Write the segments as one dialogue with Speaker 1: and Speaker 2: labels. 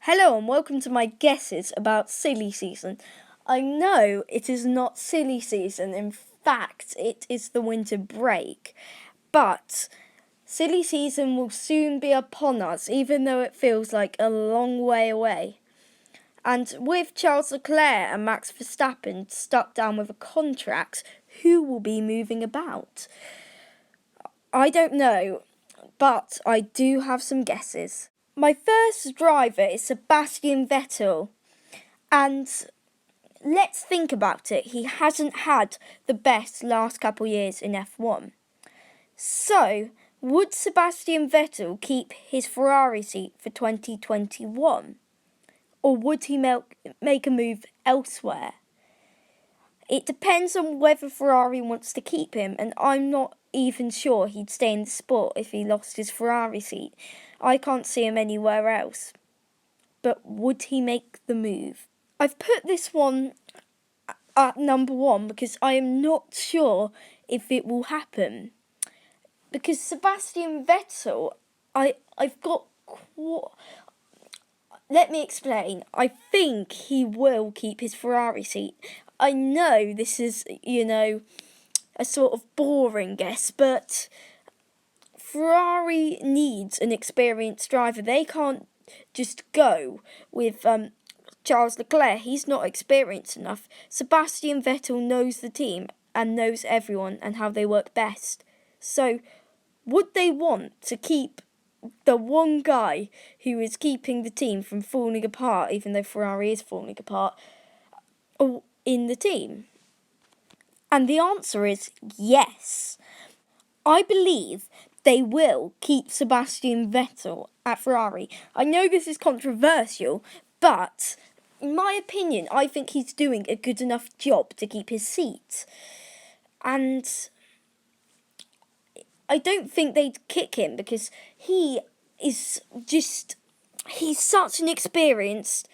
Speaker 1: Hello and welcome to my guesses about silly season. I know it is not silly season, in fact it is the winter break, but silly season will soon be upon us even though it feels like a long way away. And with Charles Leclerc and Max Verstappen stuck down with a contract, who will be moving about? I don't know, but I do have some guesses. My first driver is Sebastian Vettel, and let's think about it. He hasn't had the best last couple years in F1. So, would Sebastian Vettel keep his Ferrari seat for 2021? Or would he make a move elsewhere? It depends on whether Ferrari wants to keep him, and I'm not even sure he'd stay in the sport if he lost his Ferrari seat. I can't see him anywhere else. But would he make the move? I've put this one at number one because I am not sure if it will happen. Because Sebastian Vettel, I've got... Let me explain. I think he will keep his Ferrari seat. I know this is, a sort of boring guess, but Ferrari needs an experienced driver. They can't just go with Charles Leclerc. He's not experienced enough. Sebastian Vettel knows the team and knows everyone and how they work best. So, would they want to keep the one guy who is keeping the team from falling apart, even though Ferrari is falling apart, in the team? And the answer is yes. I believe they will keep Sebastian Vettel at Ferrari. I know this is controversial, but in my opinion, I think he's doing a good enough job to keep his seat. And I don't think they'd kick him because he's such an experienced,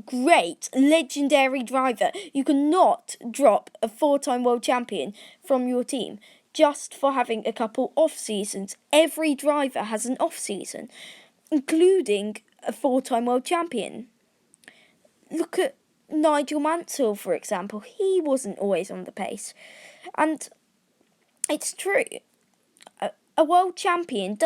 Speaker 1: great, legendary driver. You cannot drop a 4-time world champion from your team just for having a couple off-seasons. Every driver has an off-season, including a 4-time world champion. Look at Nigel Mansell, for example. He wasn't always on the pace. And it's true. A world champion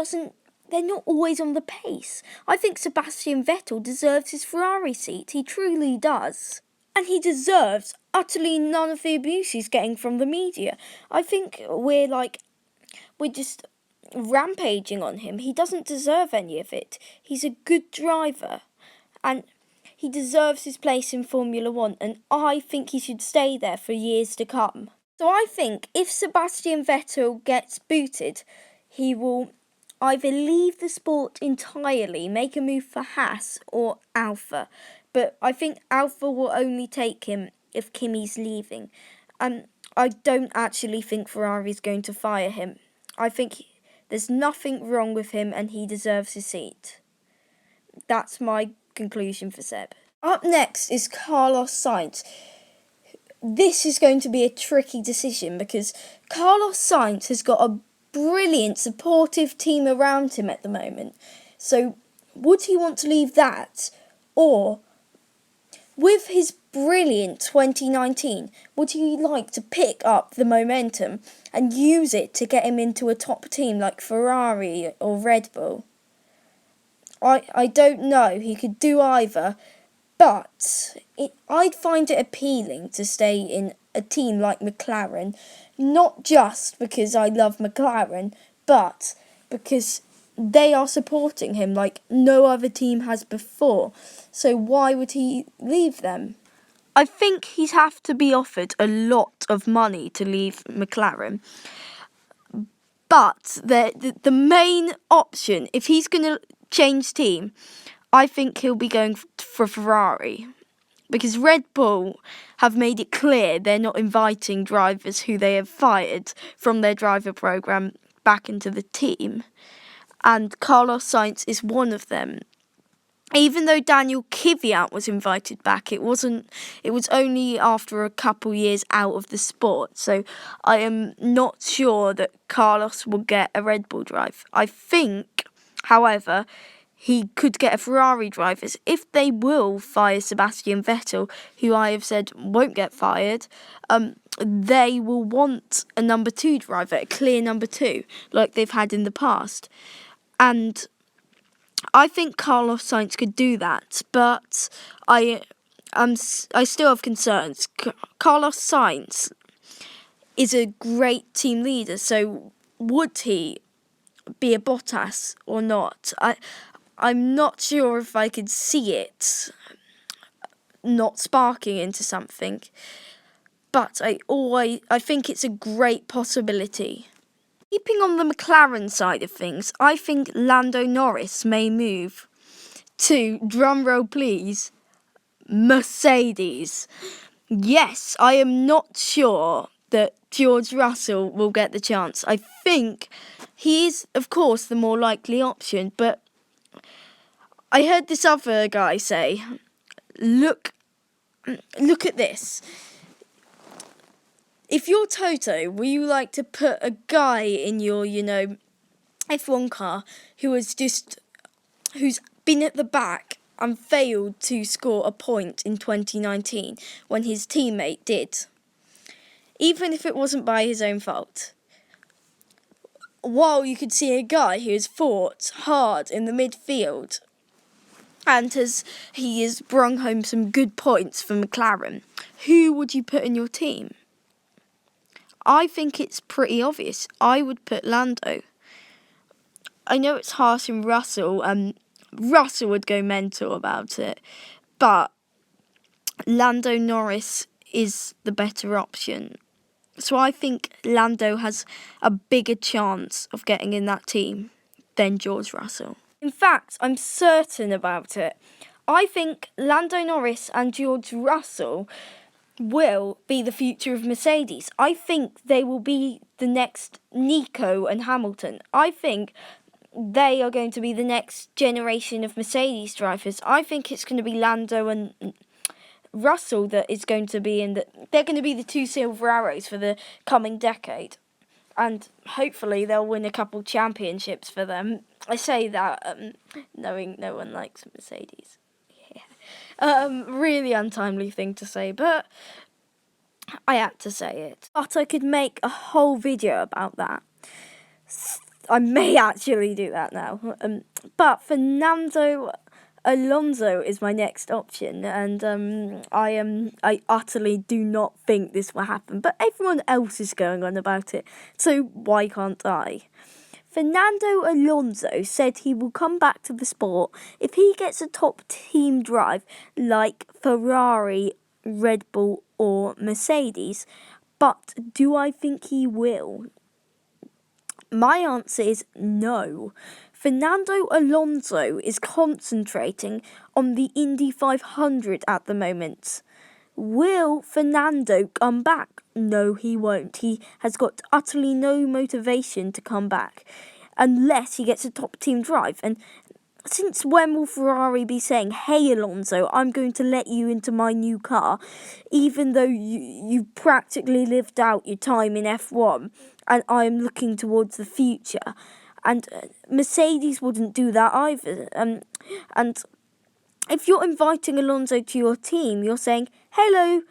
Speaker 1: they're not always on the pace. I think Sebastian Vettel deserves his Ferrari seat. He truly does. And he deserves utterly none of the abuse he's getting from the media. I think we're just rampaging on him. He doesn't deserve any of it. He's a good driver. And he deserves his place in Formula One. And I think he should stay there for years to come. So I think if Sebastian Vettel gets booted, he will either leave the sport entirely, make a move for Haas or Alfa. But I think Alfa will only take him if Kimi's leaving. I don't actually think Ferrari's going to fire him. I think there's nothing wrong with him and he deserves his seat. That's my conclusion for Seb. Up next is Carlos Sainz. This is going to be a tricky decision because Carlos Sainz has got a brilliant supportive team around him at the moment. So would he want to leave that? Or with his brilliant 2019, would he like to pick up the momentum and use it to get him into a top team like Ferrari or Red Bull? I don't know. He could do either. But I'd find it appealing to stay in a team like McLaren, not just because I love McLaren, but because they are supporting him like no other team has before. So why would he leave them? I think he'd have to be offered a lot of money to leave McLaren. But the main option, if he's going to change team, I think he'll be going for Ferrari. Because Red Bull have made it clear they're not inviting drivers who they have fired from their driver program back into the team. And Carlos Sainz is one of them. Even though Daniel Kvyat was invited back, it was only after a couple years out of the sport. So I am not sure that Carlos will get a Red Bull drive. I think, however, he could get a Ferrari driver. If they will fire Sebastian Vettel, who I have said won't get fired, they will want a number 2 driver, a clear number 2, like they've had in the past. And I think Carlos Sainz could do that, but I still have concerns. Carlos Sainz is a great team leader, so would he be a Bottas or not? I'm not sure if I could see it not sparking into something, but I think it's a great possibility. Keeping on the McLaren side of things, I think Lando Norris may move to, drumroll please, Mercedes. Yes, I am not sure that George Russell will get the chance. I think he is, of course, the more likely option, but I heard this other guy say, look at this. If you're Toto, will you like to put a guy in your, F1 car who's been at the back and failed to score a point in 2019 when his teammate did? Even if it wasn't by his own fault. While you could see a guy who has fought hard in the midfield and he has brung home some good points for McLaren, who would you put in your team? I think it's pretty obvious. I would put Lando. I know it's harsh on Russell, Russell would go mental about it, but Lando Norris is the better option. So I think Lando has a bigger chance of getting in that team than George Russell. In fact, I'm certain about it. I think Lando Norris and George Russell will be the future of Mercedes. I think they will be the next Nico and Hamilton. I think they are going to be the next generation of Mercedes drivers. I think it's going to be Lando and Russell that is going to be they're going to be the 2 silver arrows for the coming decade. And hopefully they'll win a couple championships for them. I say that knowing no one likes Mercedes. Really untimely thing to say, but I had to say it. But I could make a whole video about that. I may actually do that now. But Fernando Alonso is my next option, and I utterly do not think this will happen. But everyone else is going on about it, so why can't I? Fernando Alonso said he will come back to the sport if he gets a top team drive like Ferrari, Red Bull or Mercedes. But do I think he will? My answer is no. Fernando Alonso is concentrating on the Indy 500 at the moment. Will Fernando come back? No, he won't. He has got utterly no motivation to come back unless he gets a top team drive. And since when will Ferrari be saying, hey Alonso, I'm going to let you into my new car, even though you practically lived out your time in F1 and I'm looking towards the future? And Mercedes wouldn't do that either. And if you're inviting Alonso to your team, you're saying, hello,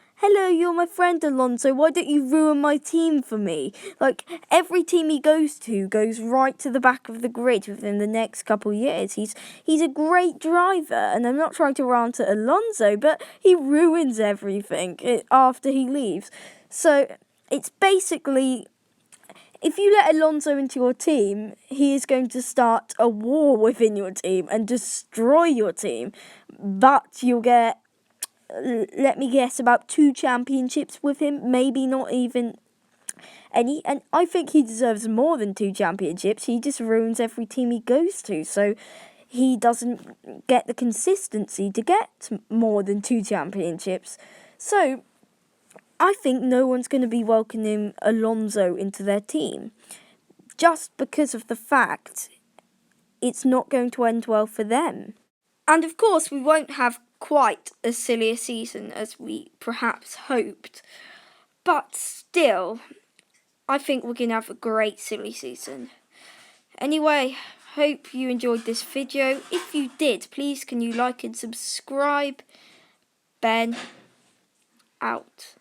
Speaker 1: you're my friend Alonso, why don't you ruin my team for me? Like, every team he goes to goes right to the back of the grid within the next couple of years. He's a great driver, and I'm not trying to rant at Alonso, but he ruins everything after he leaves. So, it's basically, if you let Alonso into your team, he is going to start a war within your team and destroy your team. But you'll get, let me guess, about 2 championships with him, maybe not even any. And I think he deserves more than 2 championships. He just ruins every team he goes to. So he doesn't get the consistency to get more than 2 championships. So I think no one's going to be welcoming Alonso into their team just because of the fact it's not going to end well for them. And of course, we won't have quite as silly a season as we perhaps hoped. But still, I think we're going to have a great silly season. Anyway, hope you enjoyed this video. If you did, please can you like and subscribe. Ben, out.